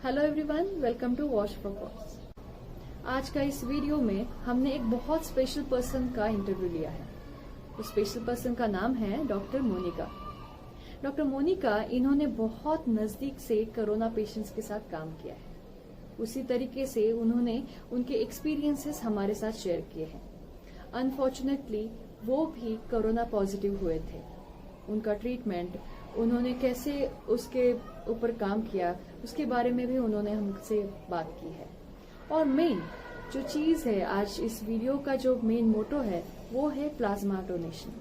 Hello everyone, welcome to watch for cause. आज का इस वीडियो में हमने एक बहुत स्पेशल पर्सन का इंटरव्यू लिया है। उस स्पेशल पर्सन का नाम है डॉक्टर मोनिका। डॉक्टर मोनिका, इन्होंने बहुत नजदीक से कोरोना पेशेंट्स के साथ काम किया है। उसी तरीके से उन्होंने उनके एक्सपीरियंसेस हमारे साथ शेयर किए हैं। अनफॉर्चुनेटली वो भी कोरोना पॉजिटिव हुए थे। उनका ट्रीटमेंट, उन्होंने कैसे उसके ऊपर काम किया, उसके बारे में भी उन्होंने हमसे बात की है। और मेन जो चीज है, आज इस वीडियो का जो मेन मोटो है वो है प्लाज्मा डोनेशन।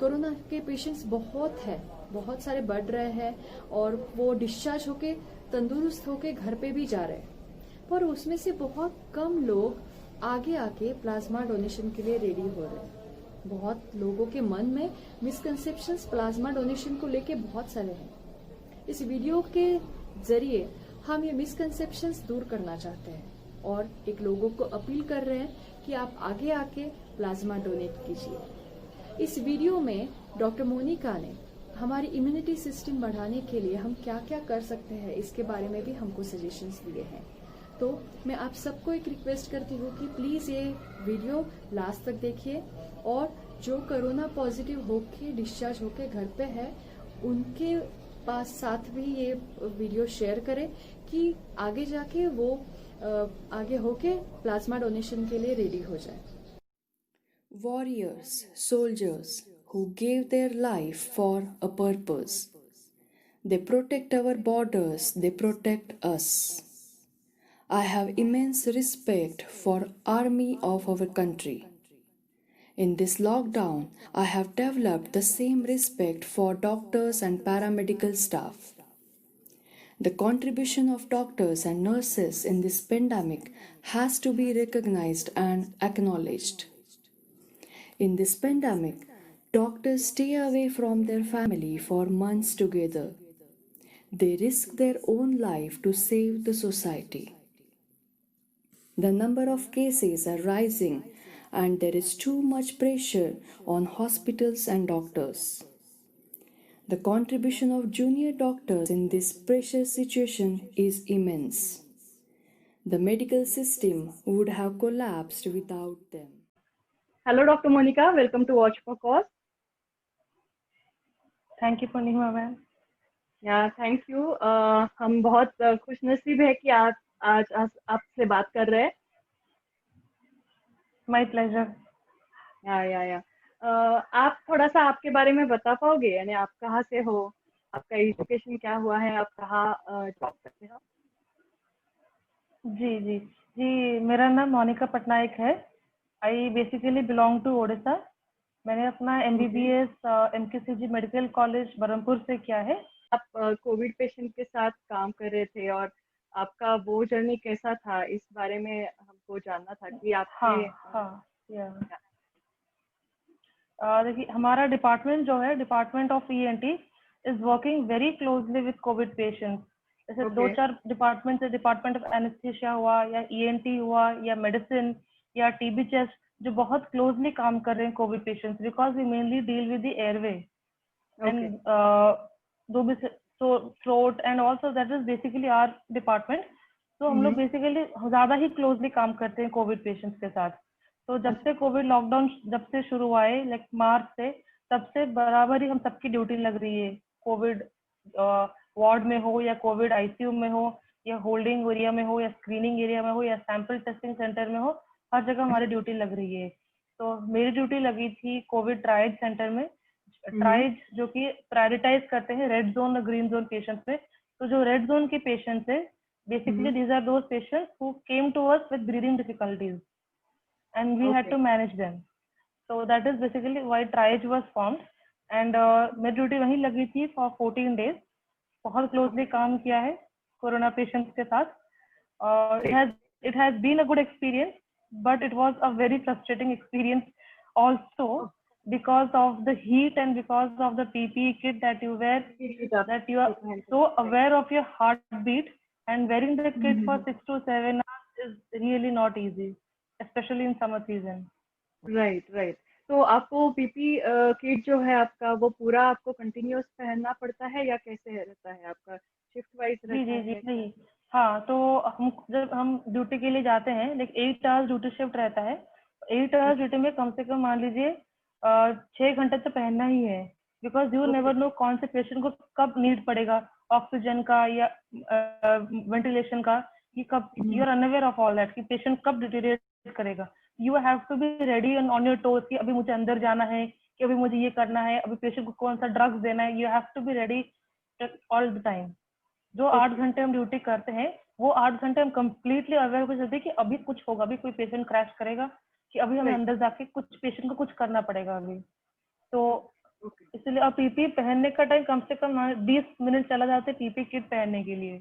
कोरोना के पेशेंट्स बहुत सारे बढ़ रहे हैं और वो डिस्चार्ज होके तंदुरुस्त होके घर पे भी जा रहे हैं, पर उसमें से बहुत कम लोग आगे आके प्लाज्मा डोनेशन के लिए रेडी हो रहे हैं। बहुत लोगों के मन में मिसकंसेप्शंस प्लाज्मा डोनेशन को लेके बहुत सारे हैं। इस वीडियो के जरिए हम ये मिसकंसेप्शंस दूर करना चाहते हैं और एक लोगों को अपील कर रहे हैं कि आप आगे आके प्लाज्मा डोनेट कीजिए। इस वीडियो में डॉक्टर मोनिका ने हमारी इम्यूनिटी सिस्टम बढ़ाने के लिए हम क्या क्या कर सकते हैं इसके बारे में भी हमको सजेशंस दिए हैं। तो मैं आप सबको एक रिक्वेस्ट करती हूँ कि प्लीज ये वीडियो लास्ट तक देखिए और जो कोरोना पॉजिटिव होके डिस्चार्ज होके घर पे है उनके पास साथ भी ये वीडियो शेयर करें कि आगे जाके वो आगे होके प्लाज्मा डोनेशन के लिए रेडी हो जाए। Warriors, soldiers who gave their life for a purpose. They protect our borders, they protect us. I have immense respect for army of our country. In this lockdown, I have developed the same respect for doctors and paramedical staff. The contribution of doctors and nurses in this pandemic has to be recognized and acknowledged. In this pandemic, doctors stay away from their family for months together. They risk their own life to save the society. The number of cases are rising and there is too much pressure on hospitals and doctors. The contribution of junior doctors in this pressure situation is immense. The medical system would have collapsed without them. Hello, Dr. Monica. Welcome to Watch for Cause. Thank you Purnima ma'am. Thank you. हम बहुत खुशनसीब है कि आप आज आपसे बात कर रहे हैं। My pleasure. या आप थोड़ा सा आपके बारे में बता पाओगे, यानी आप कहाँ से हो, आपका एजुकेशन क्या हुआ है, आप कहाँ जॉब करते हो? जी जी जी, मेरा नाम मोनिका पटनायक है। I basically belong to Odisha. मैंने अपना MBBS MKCG medical college Berhampur से किया है। आप कोविड पेशेंट के साथ काम कर रहे थे और आपका वो जर्नी कैसा था, इस बारे में हमको जानना था कि आपके देखिए, हमारा डिपार्टमेंट जो है, department of ENT is working very closely with Covid patients. जैसे Okay. 2-4 डिपार्टमेंट है, डिपार्टमेंट ऑफ एनेस्थीसिया हुआ या ENT हुआ या मेडिसिन या TB चेस्ट, जो बहुत क्लोजली काम कर रहे हैं Covid patients, because we mainly deal with the airway and throat and also that is basically our department. तो हम लोग बेसिकली ज्यादा ही क्लोजली काम करते हैं कोविड पेशेंट्स के साथ। तो जब से कोविड लॉकडाउन जब से शुरू हुआ है, लाइक मार्च से, तब से बराबर ही हम सबकी ड्यूटी लग रही है। कोविड वार्ड में हो या कोविड ICU में हो या होल्डिंग एरिया में हो या स्क्रीनिंग एरिया में हो या सैंपल टेस्टिंग सेंटर में हो, हर जगह हमारी ड्यूटी लग रही है। तो मेरी ड्यूटी लगी थी कोविड ट्राइज सेंटर में। ट्राइज जो कि प्रायोरिटाइज करते हैं रेड जोन और ग्रीन जोन पेशेंट्स में। तो जो रेड जोन के पेशेंट्स है, basically these are those patients who came to us with breathing difficulties and we had to manage them. So that is basically why triage was formed and मेरी duty वहीं लगी थी for 14 days। बहुत closely काम किया है corona patients के साथ। it has been a good experience, but it was a very frustrating experience also because of the heat and because of the PPE kit that you wear, that you are so aware of your heartbeat, and wearing the kit for 6 to 7 hours is really not easy, especially in summer season. Right. तो आपको PP kit जो है आपका, वो पूरा आपको continuous पहनना पड़ता है या कैसे रहता है आपका शिफ्ट वाइज जी रहता जी जी है? नहीं। हाँ, तो हम जब हम ड्यूटी के लिए जाते हैं, लाइक 8 आवर्स ड्यूटी शिफ्ट रहता है। 8 आवर्स ड्यूटी में कम से कम मान लीजिए 6 घंटे तो पहनना ही है, because you okay. Never know कौन से पेशेंट को कब नीड पड़ेगा, ऑक्सीजन का या वेंटिलेशन का, कि कब, you are unaware of all that, कि पेशेंट कब डिटेरिएट करेगा। You have to be ready on your toes कि अभी मुझे अंदर जाना है, कि अभी मुझे ये करना है, अभी पेशेंट को कौन सा ड्रग्स देना है। You have to be ready all the time. जो 8 घंटे हम ड्यूटी करते हैं, वो 8 घंटे हम कंप्लीटली अवेयर हो जाते हैं कि अभी कुछ होगा, अभी कोई पेशेंट क्रैश करेगा, कि अभी हमें राइट। अंदर जाके कुछ पेशेंट को कुछ करना पड़ेगा अभी। तो ओके। इसलिए अब पीपी पहनने का टाइम कम से कम 20 मिनट चला जाता है पीपी किट पहनने के लिए।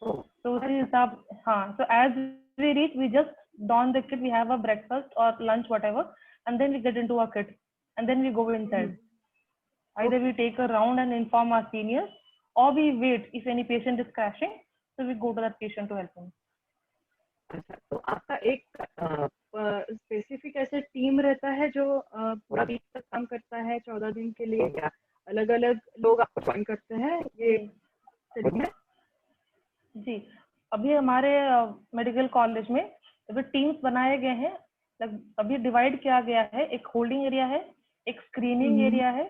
तो उसी अच्छा। हिसाब, हाँ, so as we reach we just don the kit, we have a breakfast or lunch whatever, and then we get into our kit and then we go inside. Either okay. we take a round and inform our seniors, or we wait if any patient is crashing, so we go to that patient to help him. अच्छा, तो आपका एक specific ऐसे team रहता है जो पूरा week तक काम करता है 14 दिन के लिए, या अलग अलग लोग आपको ज्वाइन करते हैं ये जी शेड्यूल में? जी, अभी हमारे मेडिकल कॉलेज में अभी टीम्स बनाए गए हैं। अभी डिवाइड किया गया है, एक होल्डिंग एरिया है, एक स्क्रीनिंग एरिया है,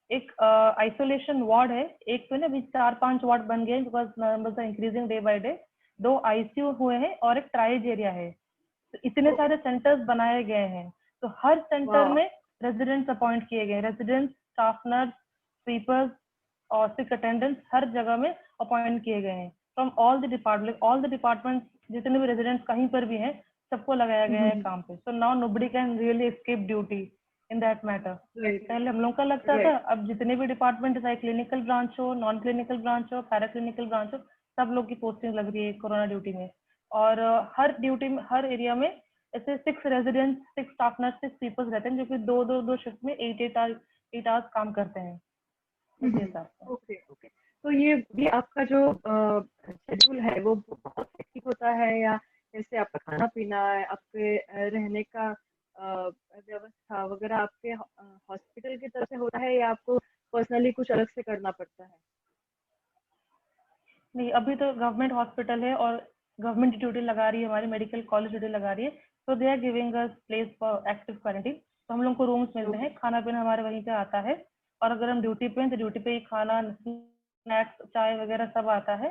एक आइसोलेशन वार्ड है। एक तो ना अभी 4-5 वार्ड बन गए because numbers are increasing day by day. 2 ICU हुए हैं और एक ट्राइज एरिया है। तो इतने सारे सेंटर्स बनाए गए हैं। तो हर सेंटर वाह। में रेजिडेंट्स अपॉइंट किए गए, रेजिडेंट्स, स्टाफ नर्स, स्वीपर्स और सिक अटेंडेंट्स हर जगह में अपॉइंट किए गए हैं फ्रॉम ऑल द डिपार्टमेंट। जितने भी रेजिडेंट्स कहीं पर भी हैं, सबको लगाया गया है काम पे। So now nobody can really escape duty in that matter. Right. पहले हम लोग का लगता था, राइट। अब जितने भी डिपार्टमेंट, चाहे क्लिनिकल ब्रांच हो, नॉन क्लिनिकल ब्रांच हो, पैरा क्लिनिकल ब्रांच हो, सब लोग की पोस्टिंग लग रही है कोरोना ड्यूटी में। और हर ड्यूटी में, हर एरिया में ऐसे 6 रेजिडेंट्स, 6 स्टाफ नर्स, 6 स्वीपर्स रहते हैं, जो कि दो शिफ्ट में 8 आवर्स काम करते हैं उसी हिसाब से। ओके। ओके। तो ये भी आपका जो शेड्यूल है वो बहुत हेक्टिक होता है, या जैसे आपका खाना पीना, आपके रहने का व्यवस्था वगैरह आपके हॉस्पिटल की तरफ से होता है, या आपको पर्सनली कुछ अलग से करना पड़ता है? नहीं, अभी तो गवर्नमेंट हॉस्पिटल है और गवर्नमेंट ड्यूटी लगा रही है, हमारी मेडिकल कॉलेज ड्यूटी लगा रही है। तो they are giving us place for active quarantine. तो हम लोग को रूम्स मिलते हैं, खाना पीना हमारे वहीं पे आता है। और अगर हम ड्यूटी पे हैं तो ड्यूटी पे ही खाना, स्नैक्स, चाय वगैरह सब आता है।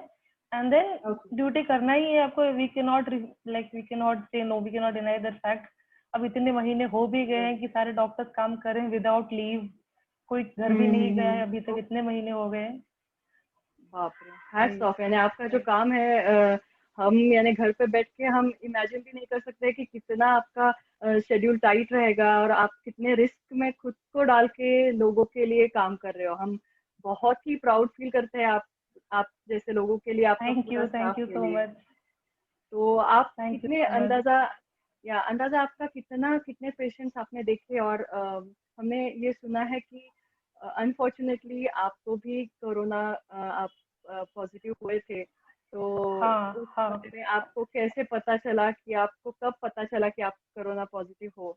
And then okay. ड्यूटी करना ही है आपको। We can not say no, we can not deny that fact. अब इतने महीने हो भी गए हैं कि सारे डॉक्टर्स काम कर रहे हैं विदाउट लीव, कोई घर भी नहीं गया है अभी तक, इतने महीने हो गए हैं। बाप रे, हैट्स ऑफ। यानी आपका जो काम है, हम यानी घर पे बैठ के हम इमेजिन भी नहीं कर सकते कि कितना आपका शेड्यूल टाइट रहेगा, और आप कितने रिस्क में खुद को डाल के लोगों के लिए काम कर रहे हो। हम बहुत ही प्राउड फील करते हैं आप जैसे लोगों के लिए, आपका पूरा थैंक स्टाफ यू के सो लिए। मच। तो आप थैंक यू कितने सो मच। अंदाजा आपका कितने पेशेंट्स आपने देखे? और हमने ये सुना है कि अनफॉर्चुनेटली आपको भी कोरोना आप पॉजिटिव हुए थे। तो हाँ उस हाँ बारे में आपको कैसे पता चला, कि आपको कब पता चला कि आप कोरोना पॉजिटिव हो?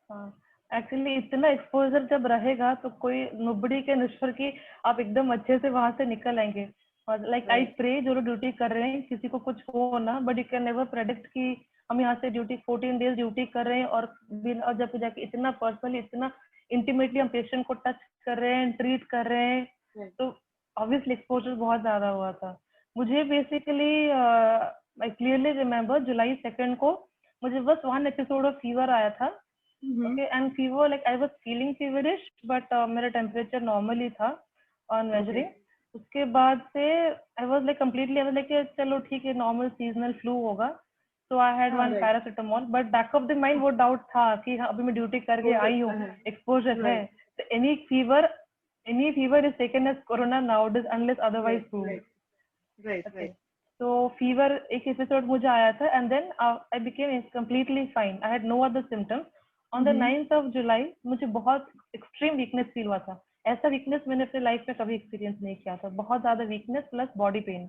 हाँ, एक्चुअली इतना एक्सपोजर जब रहेगा तो कोई नोबडी कैन एश्योर कि आप एकदम अच्छे से वहां से निकल आएंगे। और लाइक आई राइट। प्रे, जो लोग ड्यूटी कर रहे हैं किसी को कुछ हो ना, but you can never predict कि हम यहाँ से ड्यूटी 14 डेज ड्यूटी कर रहे हैं और जब जाके इतना पर्सनली, इतना इंटीमेटली हम पेशेंट को टच कर रहे हैं, ट्रीट कर रहे हैं, तो ऑब्वियसली एक्सपोजर बहुत ज्यादा हुआ था मुझे। बेसिकली आई क्लियरली रिमेम्बर जुलाई 2 को मुझे बस 1 एपिसोड ऑफ फीवर आया था। Okay, and fever, like I was feeling feverish, but मेरा टेम्परेचर नॉर्मल ही था ऑन मेजरिंग। उसके बाद से I was like completely, I was like चलो ठीक है, नॉर्मल सीजनल फ्लू होगा। So I had one right. Paracetamol, but back of the mind वो डाउट था कि हाँ, अभी मैं ड्यूटी करके हो आई हूँ, सकता है। एक्सपोजर है। राइट। तो any fever is taken as corona nowadays unless otherwise right. proved. Right. Right. Okay. Right. So fever एक एपिसोड मुझे आया था, and then I became completely fine. I had no other symptoms. On the 9th of July मुझे बहुत extreme weakness feel हुआ था। ऐसा weakness मैंने अपने लाइफ में कभी एक्सपीरियंस नहीं किया था। बहुत ज्यादा वीकनेस प्लस बॉडी पेन।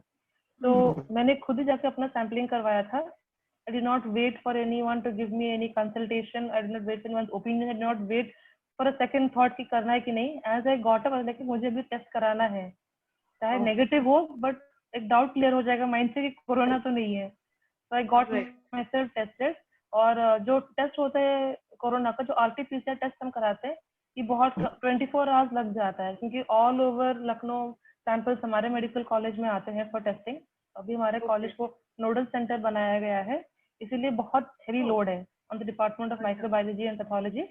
तो मैंने खुद ही जाके अपना सैम्पलिंग करवाया था। I did not wait for anyone to give me any consultation. I did not wait for anyone's opinion. I did not wait for a second thought कि करना है कि नहीं। As I got up, I was like मुझे भी test कराना है। चाहे नेगेटिव हो, बट एक डाउट क्लियर हो जाएगा माइंड से कि कोरोना तो नहीं है। तो I got my self tested. और जो टेस्ट होता है कोरोना का, जो RT-PCR टेस्ट हम कराते हैं, ये बहुत 24 आवर्स लग जाता है, क्योंकि ऑल ओवर लखनऊ सैंपल्स हमारे मेडिकल कॉलेज में आते हैं फॉर टेस्टिंग। अभी हमारे कॉलेज को नोडल सेंटर बनाया गया है, इसीलिए बहुत हेवी लोड है on the department of microbiology and pathology.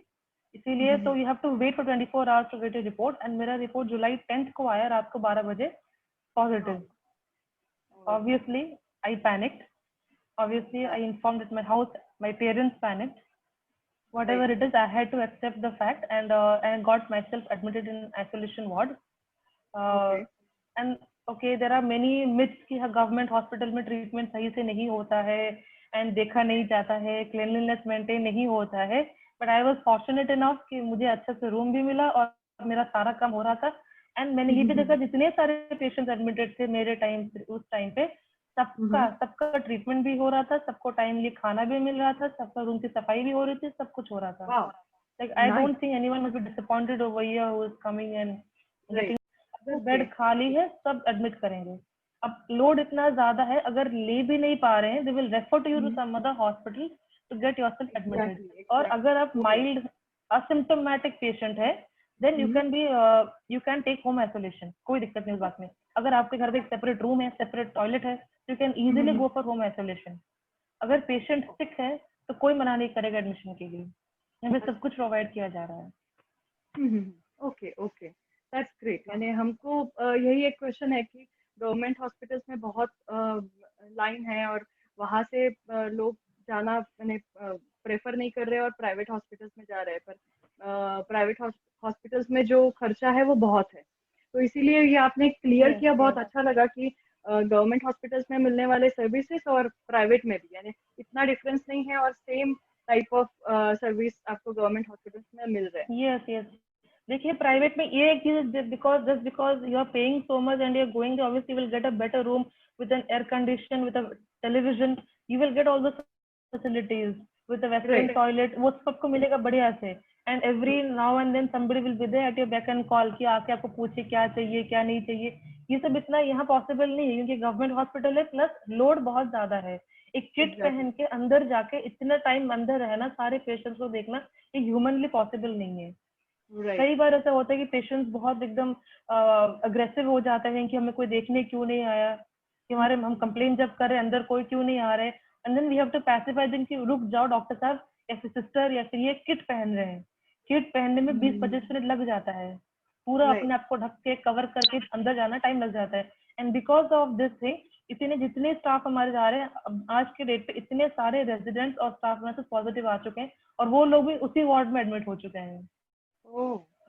इसीलिए तो you have to wait for 24 hours to get your report. And मेरा रिपोर्ट जुलाई 10th को आया रात को 12 बजे, positive. Obviously, I panicked. Obviously, I informed at my house. My parents panicked. Whatever it is, I had to accept the fact, and got myself admitted in isolation ward. And okay, there are many myths कि government hospital में treatment सही से नहीं होता है and देखा नहीं जाता है, क्लीनलीनेस मेंटेन नहीं होता है। But I was fortunate enough कि मुझे अच्छे से रूम भी मिला और मेरा सारा काम हो रहा था। एंड मैंने ये भी देखा जितने सारे पेशेंट्स एडमिटेड थे मेरे टाइम, उस टाइम पे सबका ट्रीटमेंट भी हो रहा था, सबको टाइमली खाना भी मिल रहा था, सबका रूम की सफाई भी हो रही थी, सब कुछ हो रहा था। Like I don't think anyone will be disappointed over here who is coming and getting. अगर बेड खाली है सब एडमिट करेंगे। अब लोड इतना ज्यादा है, अगर ले भी नहीं पा रहे हैं, they will refer to you to some other hospital to get yourself admitted. और अगर आप माइल्ड असिम्प्टोमेटिक पेशेंट है, then you can take home isolation, कोई दिक्कत नहीं उस बात में। अगर आपके घर पे एक सेपरेट रूम है, सेपरेट टॉयलेट है, you can easily go for home isolation. अगर पेशेंट सिक है तो कोई मना नहीं करेगा एडमिशन के लिए, यहाँ पे सब कुछ प्रोवाइड किया जा रहा है। Okay okay, that's great. यानी हमको यही एक क्वेश्चन है कि गवर्नमेंट हॉस्पिटल्स में बहुत लाइन है और वहाँ से लोग जाना मैंने प्रेफर नहीं कर रहे और प्राइवेट हॉस्पिटल्स में जा रहे हैं, पर प्राइवेट हॉस्पिटल्स में जो खर्चा है वो बहुत है। तो इसीलिए ये आपने क्लियर किया, बहुत अच्छा लगा कि गवर्नमेंट हॉस्पिटल्स में मिलने वाले सर्विसेज और प्राइवेट में भी यानी इतना डिफरेंस नहीं है और सेम टाइप ऑफ सर्विस आपको गवर्नमेंट हॉस्पिटल्स में मिल रहे हैं। यस यस, देखिए प्राइवेट में ये एक चीज, because you are paying so much and you are going, obviously will get a better room with an air condition, with a television, you will get all the facilities with a western toilet, वो सबको मिलेगा बढ़िया से। And every now and then somebody will be there at your back and call कि आके आपको पूछे क्या चाहिए क्या नहीं चाहिए। ये सब इतना यहाँ पॉसिबल नहीं है क्योंकि गवर्नमेंट हॉस्पिटल है, प्लस लोड बहुत ज्यादा है। एक किट पहन के अंदर जाके इतना टाइम अंदर रहना, सारे पेशेंट्स को देखना, ये ह्यूमनली पॉसिबल नहीं है। कई बार ऐसा होता है कि पेशेंट्स बहुत एकदम अग्रेसिव हो जाते हैं कि हमें कोई देखने क्यों नहीं आया, कि हम कंप्लेन जब कर रहे हैं अंदर कोई क्यों नहीं आ रहे, and then we have to pacify them कि रुक जाओ डॉक्टर साहब या फिर सिस्टर, या फिर ये किट पहन रहे हैं। किट पहनने में 20-25 मिनट लग जाता है, पूरा अपने आप को ढक के कवर करके अंदर जाना टाइम लग जाता है। And because of this thing इतने जितने स्टाफ हमारे जा रहे हैं आज के डेट पे, इतने सारे रेजिडेंट्स और स्टाफ में से पॉजिटिव आ चुके हैं और वो लोग भी उसी वार्ड में एडमिट हो चुके हैं।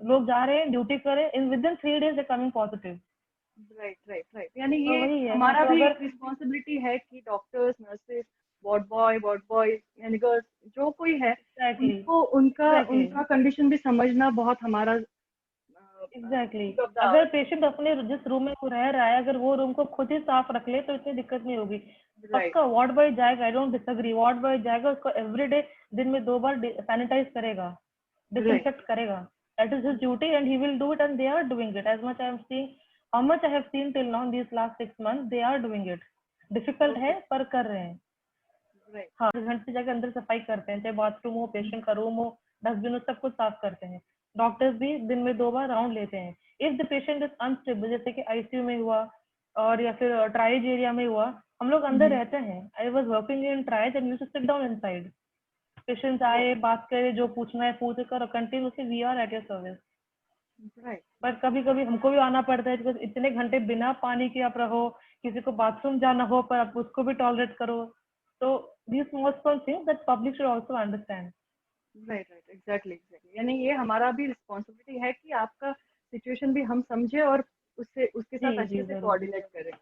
लोग जा रहे हैं ड्यूटी करें, in with in 3 days they coming positive. Right, यानी ये हमारा भी रिस्पॉन्सिबिलिटी है कि डॉक्टर्स, नर्सेस, वार्ड बॉय यानी गर्ल्स जो कोई है उनको उनका कंडीशन भी समझना बहुत हमारा। एग्जैक्टली अगर पेशेंट अपने जिस रूम में रह रहा है, अगर वो रूम को खुद ही साफ रख ले तो इतनी दिक्कत नहीं होगी। पक्का वार्ड बॉय जाएगा, I don't disagree, ward boy जाएगा, उसको एवरीडे दिन में 2 बार सैनिटाइज करेगा, डिसइंफेक्ट करेगा। That is his duty and he will do it, and they are doing it. As much I am seeing, how much I have seen till now in these last 6 months, they are doing it. Difficult है पर कर रहे हैं। हाँ, घर से जाकर अंदर सफाई करते हैं, चाहे बाथरूम हो, पेशेंट का रूम हो, डस्टबिन हो, सब कुछ साफ करते हैं। डॉक्टर्स भी दिन में 2 बार राउंड लेते हैं। If the patient is unstable, जैसे कि आईसीयू में हुआ और या फिर ट्राइज एरिया में हुआ, हम लोग अंदर रहते हैं। I was working in triage and used to sit down inside. Patients आए, बात करे, जो पूछना है पूछ कर, continuously we are at your service. पर कभी कभी हमको भी आना पड़ता है बिकॉज इतने घंटे बिना पानी के आप रहो, किसी को बाथरूम जाना हो पर आप उसको भी टॉलरेट करो। तो this small small things that public should also understand. Right, exactly. यानी ये हमारा भी रिस्पॉन्सिबिलिटी है कि आपका सिचुएशन भी हम समझे और उसके साथ अच्छे से कोऑर्डिनेट करें।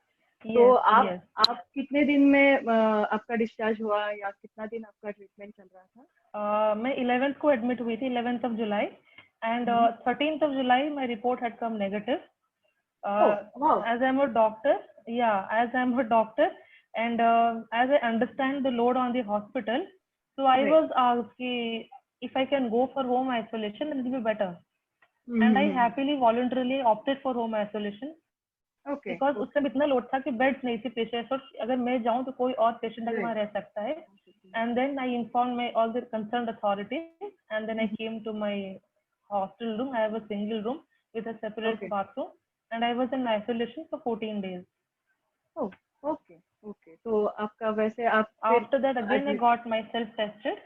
तो आप कितने दिन में आपका डिस्चार्ज हुआ या कितना दिन आपका ट्रीटमेंट चल रहा था? मैं 11th को एडमिट हुई थी, 11th of July, and 13th of July my report had come negative. As I'm a doctor, and as I understand the load on the hospital, so I was asked if I can go for home isolation, then it will be better. And I happily voluntarily opted for home isolation. Okay because उस okay समय इतना load था कि beds नहीं थी patients, और अगर मैं जाऊं तो कोई और पेशेंट अगर वहाँ रह सकता है. And then I informed all the concerned authorities, and then I came to my hostel room. I have a single room with a separate okay bathroom, and I was in isolation for 14 days. Okay okay तो आपका वैसे आप फिर After that, again I admit got myself tested.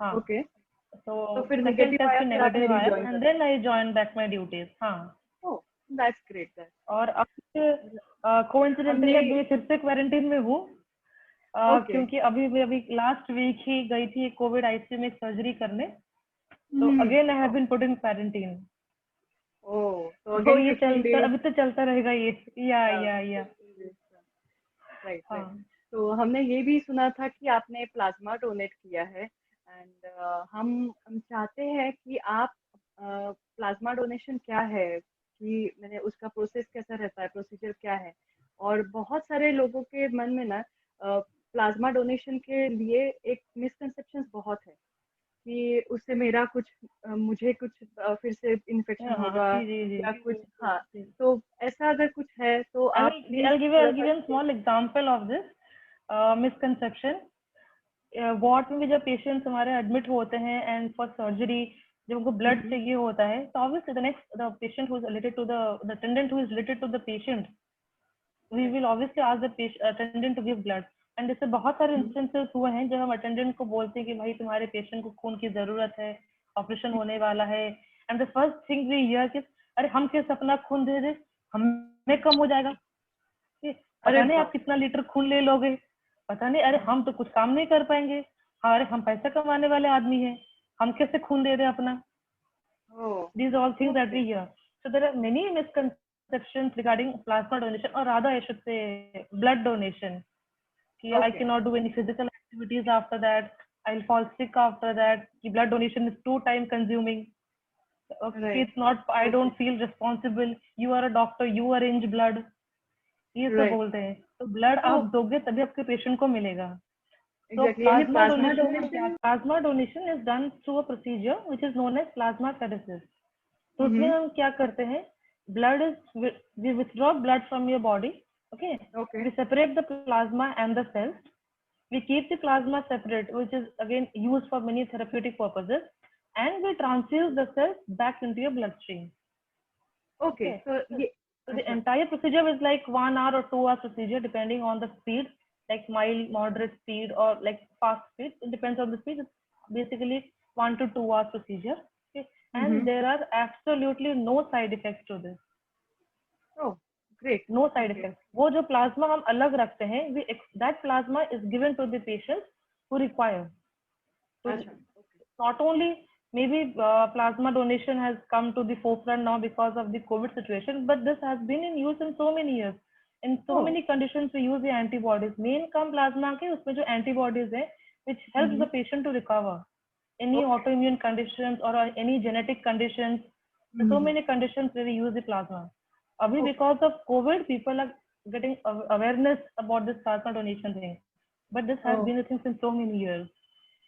हाँ, okay so तो फिर second negative test आया भी फिर आपने negative आया, रिजॉइन कर and then I joined back my duties. हाँ, ओह दैट्स ग्रेट दैट और अब हमने कोइंसिडेंटली अभी फिर से क्वारंटीन में हूँ, ओके क्योंकि अभी लास्ट वीक ही गई थी कोविड आईसीयू में सर्जरी करने, तो again I have been put in quarantine. Oh तो तो अगेन ये 15 डेज अभी तो चलता रहेगा ये. या राइट हाँ. राइट तो हमने ये भी सुना था कि आपने प्लाज्मा डोनेट किया है एंड हम चाहते हैं कि आप प्लाज्मा डोनेशन क्या है कि मैंने उसका प्रोसेस कैसा रहता है, प्रोसीजर क्या है, और बहुत सारे लोगों के मन में ना प्लाज्मा डोनेशन के लिए एक मिसकंसेप्शन बहुत है कि उससे मेरा कुछ मुझे कुछ फिर से इन्फेक्शन हाँ, होगा जी जी जी या कुछ, हाँ जी. तो ऐसा अगर कुछ है तो I आप will please I'll give you थोड़ा I'll give सा you a small example of this misconception. Ward में भी जब पेशेंट्स हमारे एडमिट होते हैं एंड फॉर सर्जरी, जब उनको ब्लड चाहिए होता है, तो obviously the patient who is related to the attendant who is related to the patient, we will obviously ask the attendant to give blood. And इससे बहुत सारे इंस्टेंसेस हुए हैं जब हम अटेंडेंट को बोलते हैं कि भाई तुम्हारे पेशेंट को खून की जरूरत है, ऑपरेशन होने वाला है, and the first thing we hear कि अरे हम किस अपना खून दे दे, हमें कम हो जाएगा, अरे पता नहीं आप बाप कितना लीटर खून ले लोगे, पता नहीं, अरे हम तो कुछ काम नहीं कर पाएंगे, हाँ अरे हम पैसा कमाने वाले आदमी हैं, हम कैसे खून दे दें अपना. ओह These are all things that okay we hear. So there are many misconceptions regarding plasma donation, or rather I should say blood donation. कि I okay cannot do any physical activities after that, I'll fall sick after that, कि blood donation is too time consuming. Okay, right it's not, I okay don't feel responsible, you are a doctor, you arrange blood, ये सब right बोलते हैं. तो blood तो आप दोगे तभी आपके पेशेंट को मिलेगा. So एग्जैक्टली यानी plasma donation plasma donation is done through a procedure which is known as plasmapheresis. तो उसमें हम क्या करते हैं, blood is, we withdraw blood from your body, okay, okay we separate the plasma and the cells, we keep the plasma separate, which is again used for many therapeutic purposes, and we transfuse the cells back into your bloodstream. Okay Okay, तो ये so the अच्छा entire procedure is like 1 hour or 2 hours procedure depending on the speed, like mild, moderate speed, or like fast speed. It depends on the speed. It's basically 1 to 2 hours procedure. Okay, and there are absolutely no side effects to this. Oh great No side okay effects. वो जो plasma हम अलग रखते हैं, that plasma is given to the patients who require. So अच्छा not only maybe plasma donation has come to the forefront now because of the COVID situation, but this has been in use in so many years. In so oh many conditions we use the antibodies. Main काम plasma के उसमें जो antibodies है, which helps the patient to recover any okay autoimmune conditions or any genetic conditions. There's so many conditions where we use the plasma. Abhi okay because of COVID, people are getting awareness about this plasma donation thing. But this has oh been a thing since so many years.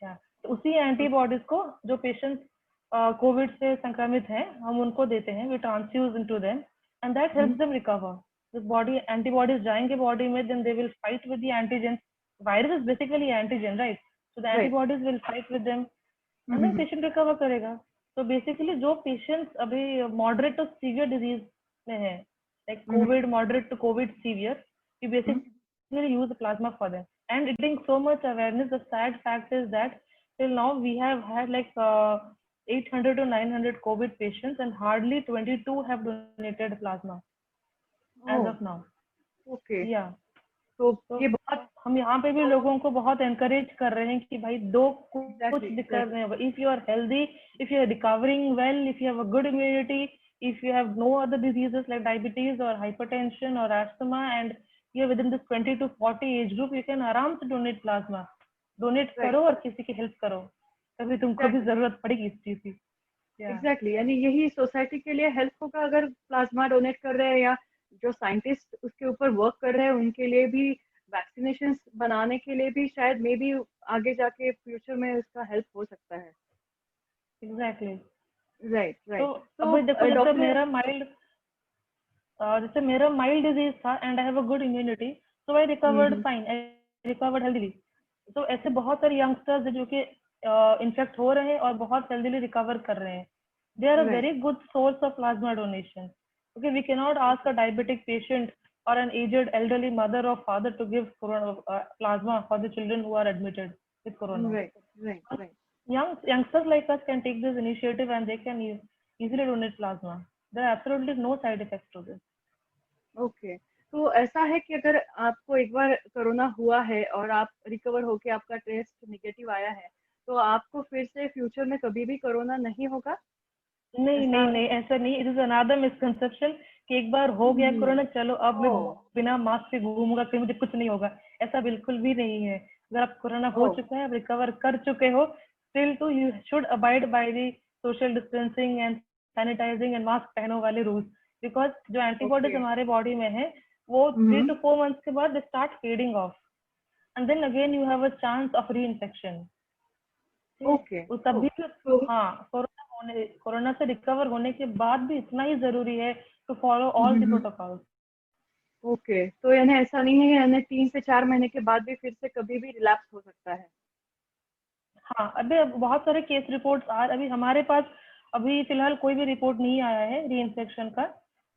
Yeah. तो उसी antibodies को जो patient Covid से संक्रमित हैं, हम उनको देते हैं, we transfuse into them, and that helps them recover. The body antibodies जाएंगे बॉडी में, then they will fight with the antigen. Virus is basically antigen, right? So the right antibodies will fight with them, and then patient recover करेगा. तो basically जो patients अभी moderate to severe disease में है, like Covid moderate to Covid severe, we basically use plasma for them. And it brings so much awareness. The sad fact is that till now we have had like 800 to 900 COVID patients, and hardly 22 have donated plasma as oh of now. Okay Yeah. तो तो ये बहुत हम यहाँ पे भी लोगों को बहुत एनकरेज कर रहे हैं कि भाई दो, कुछ एग्जैक्टली दिक्कत नहीं होगा. If you are healthy, if you are recovering well, if you have a good immunity, if you have no other diseases like diabetes or hypertension or asthma, and you're within this 20 to 40 age group, you can आराम से donate plasma. Donate right करो और किसी की help करो, कभी तुमको भी जरूरत पड़ेगी इस चीज की. एग्जैक्टली यानी यही सोसाइटी के लिए हेल्प होगा अगर प्लाज्मा डोनेट कर रहे हैं, या जो साइंटिस्ट उसके ऊपर वर्क कर रहे हैं उनके लिए भी, वैक्सीनेशन बनाने के लिए भी शायद मे बी आगे जाके फ्यूचर में उसका हेल्प हो सकता है. एग्जैक्टली. राइट तो राइट अभी देखो, जैसे डॉक्टर मेरा माइल्ड, जैसे मेरा माइल्ड डिजीज था and I have a good immunity, so I recovered fine, I recovered healthily. तो ऐसे बहुत सारे यंगस्टर्स हैं जो कि इन्फेक्ट हो रहे हैं और बहुत हेल्दीली रिकवर कर रहे हैं। They are alright. Very good source of plasma donation, क्योंकि we can not ask a diabetic patient or an aged elderly mother or father to give plasma for the children who are admitted with corona. Right. Right. Right. Youngsters like us can take this initiative and they can easily donate plasma. There are absolutely no side effects to this. Okay. तो ऐसा है कि अगर आपको एक बार corona हुआ है और आप रिकवर होके आपका टेस्ट नेगेटिव आया है, तो आपको फिर से फ्यूचर में कभी भी कोरोना नहीं होगा? नहीं ऐसा नहीं है? नहीं, ऐसा नहीं। इट इज अनदर मिसकंसेप्शन कि एक बार हो गया कोरोना, चलो अब मैं ओह। बिना मास्क के घूमूंगा, फिर मुझे कुछ नहीं होगा। ऐसा बिल्कुल भी नहीं है। अगर आप कोरोना हो ओह। चुका है, आप रिकवर कर चुके हो, still to you should abide by the social distancing and sanitizing and mask पहनो वाले रूल्स। बिकॉज जो एंटीबॉडीज ओके। हमारे बॉडी में है, वो 3 to 4 months के बाद दे start fading off, and then again you have a chance of reinfection. ठीक है, ओके। तो तभी तो तो हाँ, कोरोना से रिकवर होने के बाद भी इतना ही जरूरी है to follow all the protocol. Okay, तो यानी ऐसा नहीं है, यानी 3 से 4 महीने के बाद भी फिर से कभी भी रिलैप्स हो सकता है? हाँ, अभी बहुत सारे केस रिपोर्ट्स अभी हमारे पास अभी फिलहाल कोई भी रिपोर्ट नहीं आया है री इन्फेक्शन का,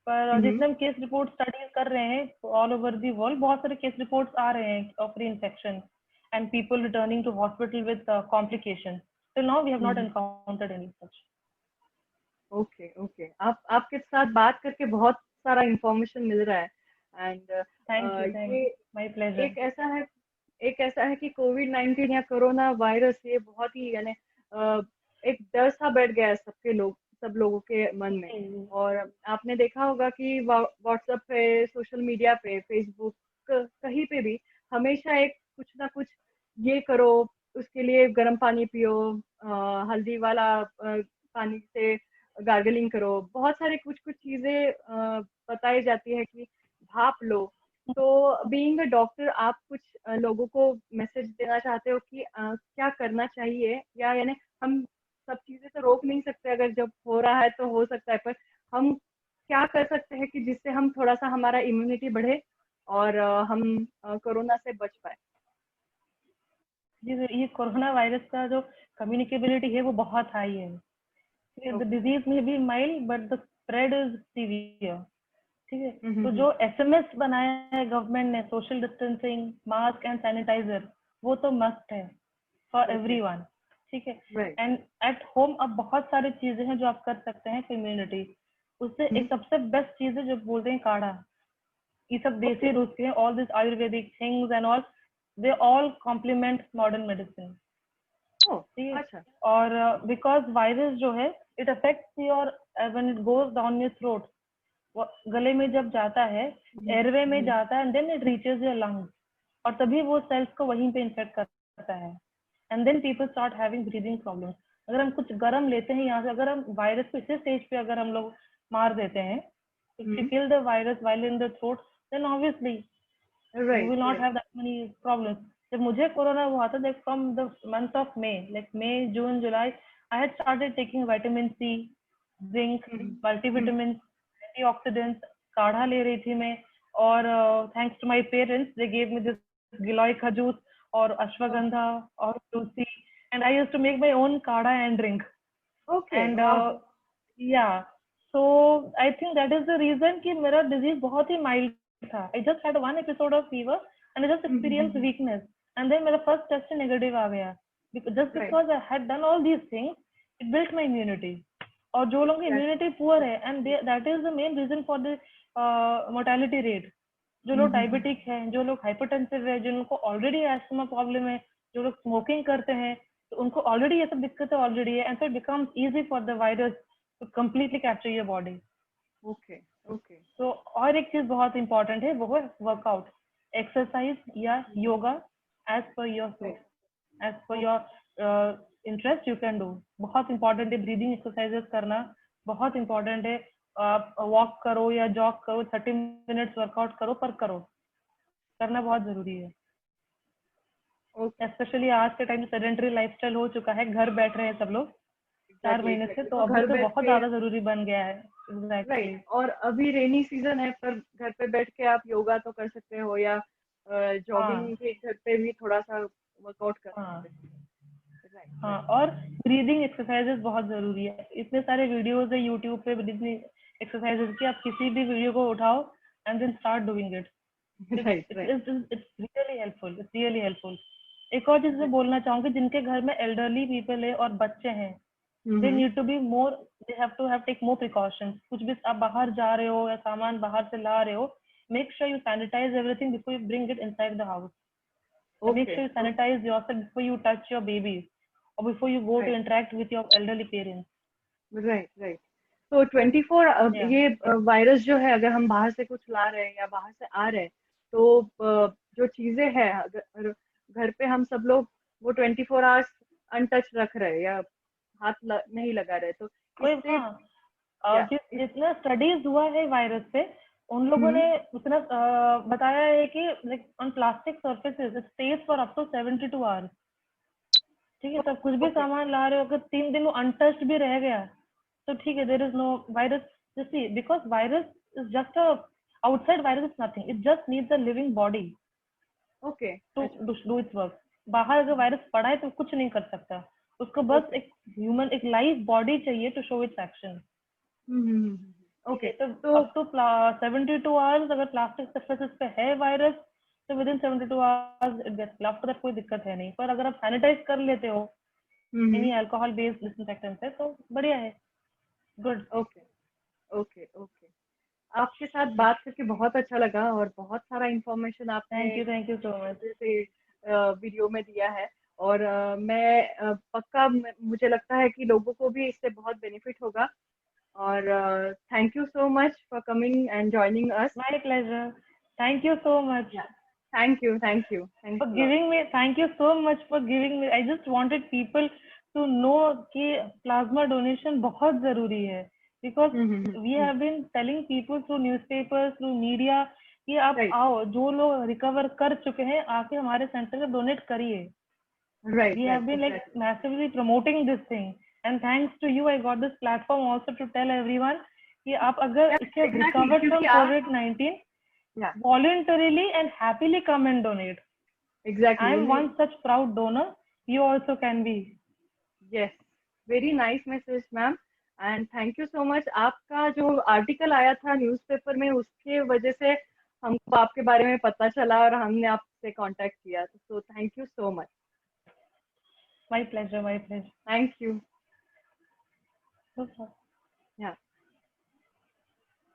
पर जितने हम केस रिपोर्ट स्टडी कर रहे हैं ऑल ओवर दी वर्ल्ड, बहुत सारे केस रिपोर्ट्स आ रहे हैं of reinfection and people returning to hospital with complication. Till now we have not encountered any such. Okay. Okay, आप आपके साथ बात करके बहुत सारा इंफॉर्मेशन मिल रहा है। एंड थैंक ये माय प्लेजर। एक ऐसा है, कि कोविड-19 या कोरोना वायरस, ये बहुत ही यानी एक डर सा बैठ गया है सब लोगों के मन में। और आपने देखा होगा कि व्हाट्सएप पे, सोशल मीडिया पे, फेसबुक, कहीं पे भी हमेशा एक कुछ ना कुछ, ये करो, उसके लिए गर्म पानी पियो, हल्दी वाला पानी से गार्गलिंग करो, बहुत सारे कुछ कुछ चीजें बताई जाती है कि भाप लो। तो बीइंग अ डॉक्टर, आप कुछ लोगों को मैसेज देना चाहते हो कि क्या करना चाहिए, या यानी हम सब चीजें तो रोक नहीं सकते, अगर जब हो रहा है तो हो सकता है, पर हम क्या कर सकते हैं कि जिससे हम थोड़ा सा हमारा इम्यूनिटी बढ़े और हम कोरोना से बच पाए? जी, ये कोरोना वायरस का जो कम्युनिकेबिलिटी है वो बहुत हाई है। The okay. डिजीज में be mild but the spread is severe. ठीक है, तो हम्म। जो एसएमएस बनाया है गवर्नमेंट ने, social distancing, mask and sanitizer, वो तो मस्ट है फॉर ओके। एवरीवन। ठीक है, राइट। एंड एट होम अब बहुत सारी चीजें हैं जो आप कर सकते हैं कम्युनिटी। उससे एक सबसे बेस्ट चीज है जो बोलते हैं काढ़ा। ये सब ओके। देसी नुस्खे हैं, all this ayurvedic things and all, they all complement modern medicine. Oh. ठीक है, अच्छा। और बिकॉज वायरस जो है, it affects your, when it goes down your throat, गले में जब जाता है, एयरवे में जाता है, and then it reaches your lungs, और तभी वो सेल्स को वहीं पे इन्फेक्ट करता है, and then people start having breathing problems. अगर हम कुछ गर्म लेते हैं यहाँ से, अगर हम वायरस को इसी स्टेज पे अगर हम लोग मार देते हैं, if you kill the virus while in the throat, then obviously you right. will not right. have that many problems. जब मुझे कोरोना हुआ था, like from the month of May, like May, June, July, I had started taking vitamin C, zinc, multivitamins, antioxidants, काढ़ा ले रही थी मैं, और thanks to my parents, they gave me this गिलोय का जूस और अश्वगंधा और तुलसी, and I used to make my own काढ़ा and drink. ओके। And वाह। yeah, so I think that is the reason कि मेरा disease बहुत ही mild था. I just had one episode of fever and I just experienced weakness, and then मेरा first test negative आ गया. Just right. because I had done all these things, it built my immunity. और जो लोगों की immunity poor है, and that is the main reason for the mortality rate. जो लोग diabetic हैं, जो लोग हाइपरटेंसिव है, जिनको ऑलरेडी एस्थमा प्रॉब्लम है, जो लोग स्मोकिंग करते हैं, तो उनको ऑलरेडी ये सब दिक्कतें ऑलरेडी है, and so it becomes easy for the virus to completely capture your body. Okay. Okay. तो और एक चीज बहुत इंपॉर्टेंट है, वो है वर्कआउट, एक्सरसाइज या योगा, एज पर योर सोच, as per your interest you can do. बहुत इंपॉर्टेंट है ब्रीदिंग एक्सरसाइजेस करना, बहुत इंपॉर्टेंट है। आप वॉक करो या जॉग करो, 30 मिनट्स वर्कआउट करो, पर करो, करना बहुत जरूरी है। ओके। स्पेशली आज के टाइम सेडेंटरी लाइफस्टाइल हो चुका है, घर बैठ रहे हैं सब लोग, 4 महीने से, तो अभी घर तो बैठ बहुत के ज्यादा जरूरी बन गया है। एग्जैक्टली। राइट, और अभी रेनी सीजन है पर घर पे बैठ के आप योगा तो कर सकते हो, या हाँ जॉगिंग के घर पे भी थोड़ा सा वर्कआउट कर हाँ सकते हो। राइट हाँ। राइट। और ब्रीदिंग एक्सरसाइजेस बहुत जरूरी है। इतने सारे वीडियोस है यूट्यूब पे ब्रीदिंग एक्सरसाइजेस की, आप किसी भी वीडियो को उठाओ and then start doing it. Right it's right. It's really helpful, it's really helpful. एक और चीज मैं बोलना चाहूंगी, जिनके घर में एल्डरली पीपल है और बच्चे हैं, they need to be more, they have to have take more precautions. कुछ भी आप बाहर जा रहे हो या सामान बाहर से ला रहे हो, make sure you sanitize everything before you bring it inside the house. Make okay sure you sanitize yourself before you touch your babies or before you go to right interact with your elderly parents. Right right. तो 24 Yeah. ये virus जो है, अगर हम बाहर से कुछ ला रहे हैं या बाहर से आ रहे हैं, तो जो चीजें हैं, अगर घर पे हम सब लोग वो 24 आवर्स अनटच रख रहे हैं या नहीं लगा रहे, तो कोई इससे हाँ, या जितना स्टडीज हुआ है वायरस पे, उन लोगों ने उतना बताया है कि like on plastic surfaces it stays for up to 72 hours. ठीक है, तो कुछ भी ओके सामान ला रहे हो, अगर 3 दिन वो अनटच्ड भी रह गया तो ठीक है, there is no virus. See because virus is just a outside, virus is nothing, it just needs a living body okay. To do its work. बाहर अगर वायरस पड़ा है तो कुछ नहीं कर सकता, उसको बस ओके एक ह्यूमन, एक लाइव बॉडी चाहिए टू शो इट्स एक्शन। ठीक ओके। है, तो तो अप टू 72 आवर्स अगर प्लास्टिक सरफेसेस पे है वायरस, तो within 72 hours it gets, after that कोई दिक्कत है नहीं। पर अगर आप सैनिटाइज कर लेते हो एनी अल्कोहल बेस्ड डिसइंफेक्टेंट से, तो बढ़िया है, गुड। Okay okay okay. आपके साथ बात करके बहुत अच्छा लगा, और बहुत सारा इंफॉर्मेशन आपने थैंक यू सो मच। अच्छे से वीडियो में दिया है। और मैं पक्का मुझे लगता है कि लोगों को भी इससे बहुत बेनिफिट होगा। और thank you so much for coming and joining us. My pleasure, thank you so much thank you thank you for thanks a lot. giving me, thank you so much for giving me, I just wanted people to know कि plasma donation बहुत जरूरी है, because we have been telling people through newspapers, through media कि आप right आओ, जो लोग recover कर चुके हैं आके हमारे सेंटर में डोनेट करिए। Right We have right been like exactly. massively promoting this thing, and thanks to you I got this platform also to tell everyone कि आप अगर if you have exactly, recovered क्योंकि from आप COVID-19, voluntarily and happily come and donate. I exactly am one such proud donor. You also can be. Yes, very nice message ma'am, and thank you so much. आपका जो article आया था newspaper में, उसके वजह से हमको आपके बारे में पता चला और हमने आपसे कांटेक्ट किया, तो thank you so much. My pleasure, my pleasure. Thank you. Okay. या